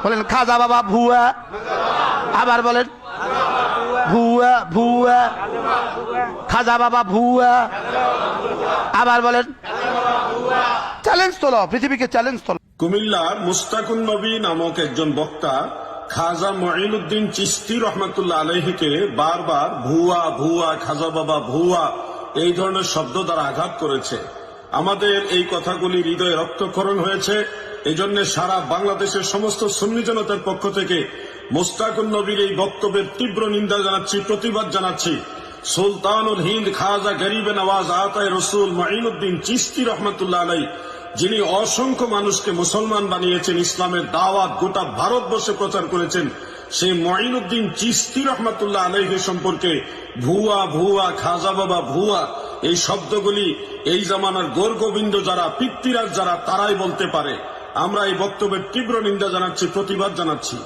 বলেন খাজা বাবা ভুয়া, আবার বলেন ভুয়া ভুয়া, খাজা বাবা ভুয়া, আবার বলেন চ্যালেঞ্জ তোলো, পৃথিবীকে চ্যালেঞ্জ তোলো। কুমিল্লার মুস্তাকুন নবী নামক একজন বক্তা খাজা মঈনুদ্দিন চিশতি রহমাতুল্লাহ আলাইহিকে বারবার ভুয়া ভুয়া, খাজা বাবা ভুয়া এই ধরনের শব্দ দ্বারা আঘাত করেছে। আমাদের এই কথাগুলি হৃদয়ে রক্তক্ষরণ হয়েছে। এজন্য সারা বাংলাদেশের সমস্ত সুন্নি জনতার পক্ষ থেকে মুস্তাকুন নবীর এই বক্তব্যের তীব্র নিন্দা জানাচ্ছি, প্রতিবাদ জানাচ্ছি। সুলতানুল হিন্দ খাজা গরিবে নওয়াজ আতায়ে রসুল মঈনুদ্দিন চিশতি রহমাতুল্লাহ আলাইহি, যিনি অসংখ্য মানুষকে মুসলমান বানিয়েছেন, ইসলামের দাওয়াত গোটা ভারতবর্ষে প্রচার করেছেন, সেই মঈনুদ্দিন চিশতি রহমাতুল্লাহ আলাইহি সম্পর্কে ভুয়া ভুয়া, খাজা বাবা ভুয়া এই শব্দগুলি এই জামানার গোর গোবিন্দ যারা, পিতৃরাজ যারা, তারাই বলতে পারে। আমরা এই বক্তব্যের তীব্র নিন্দা জানাচ্ছি, প্রতিবাদ জানাচ্ছি।